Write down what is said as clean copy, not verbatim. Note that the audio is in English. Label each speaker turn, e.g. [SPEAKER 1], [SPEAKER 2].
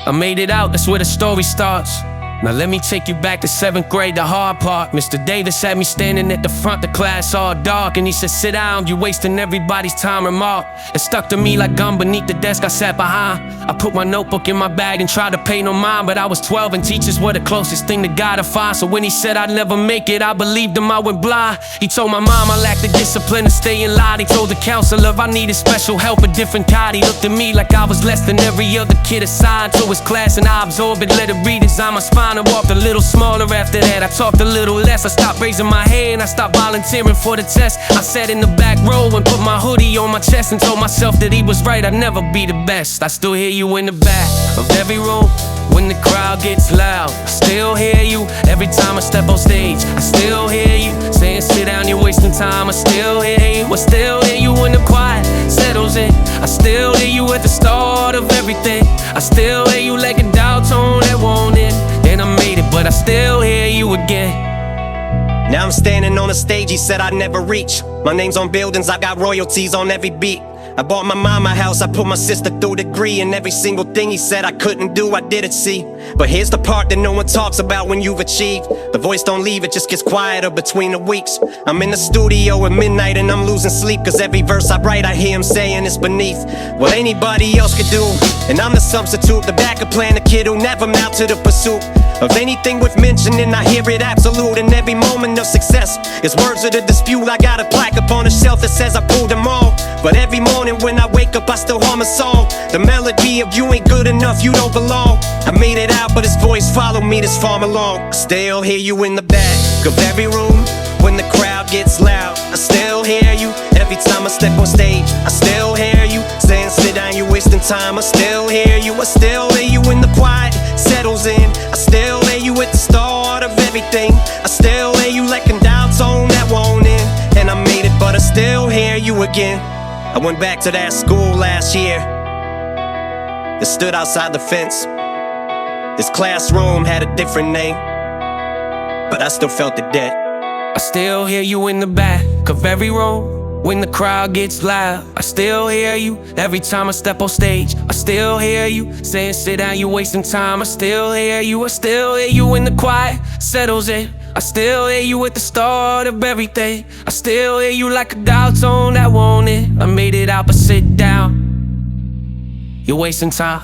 [SPEAKER 1] I made it out, that's where the story starts. Now let me take you back to 7th grade, the hard part. Mr. Davis had me standing at the front, the class all dark, and he said, "Sit down, you wasting everybody's time." Remark. It stuck to me like gum beneath the desk I sat behind. I put my notebook in my bag and tried to pay no mind, but I was 12 and teachers were the closest thing to God to find. So when he said I'd never make it, I believed him, I went blind. He told my mom I lacked the discipline to stay in line. He told the counselor I needed special help, a different kind. He looked at me like I was less than every other kid assigned to his class, and I absorbed it, let it redesign my spine, and walked a little smaller after that. I talked a little less, I stopped raising my hand, I stopped volunteering for the test. I sat in the back row and put my hoodie on my chest and told myself that he was right, I'd never be the best. I still hear you in the back of every room when the crowd gets loud. I still hear you every time I step on stage. I still hear you saying, "Sit down, you're wasting time." I still hear you, I still hear you when the quiet settles in. I still hear you at the start of everything. I still hear you like a dial tone that won't end. And I made it, but I still hear you again.
[SPEAKER 2] Now I'm standing on a stage he said I'd never reach. My name's on buildings, I got royalties on every beat. I bought my mama a house, I put my sister through a degree, and every single thing he said I couldn't do, I didn't see. But here's the part that no one talks about when you've achieved. The voice don't leave, it just gets quieter between the weeks. I'm in the studio at midnight and I'm losing sleep, cause every verse I write I hear him saying it's beneath what anybody else could do. And I'm the substitute, the backup plan, the kid who never mounted a pursuit of anything worth mentioning. I hear it absolute, and every moment of success is words of the dispute. I got a plaque up on the shelf that says I pulled them all. But every morning when I wake up I still hum a song, the melody of "You ain't good enough, you don't belong." I made it out, but his voice followed me this far along. I still hear you in the back of every room when the crowd gets loud. I still hear you every time I step on stage. I still hear you saying, "Sit down, you're wasting time." I still hear you, I still hear you when the quiet settles in. I still hear you at the start of everything. I still hear you like a dial tone that won't end. And I made it, but I still hear you again. I went back to that school last year. It stood outside the fence. This classroom had a different name, but I still felt the debt.
[SPEAKER 1] I still hear you in the back of every room when the crowd gets loud. I still hear you every time I step on stage. I still hear you saying, "Sit down, you're wasting time." I still hear you, I still hear you when the quiet settles in. I still hear you at the start of everything. I still hear you like a dial tone that won't end. I made it out, but sit down, you're wasting time.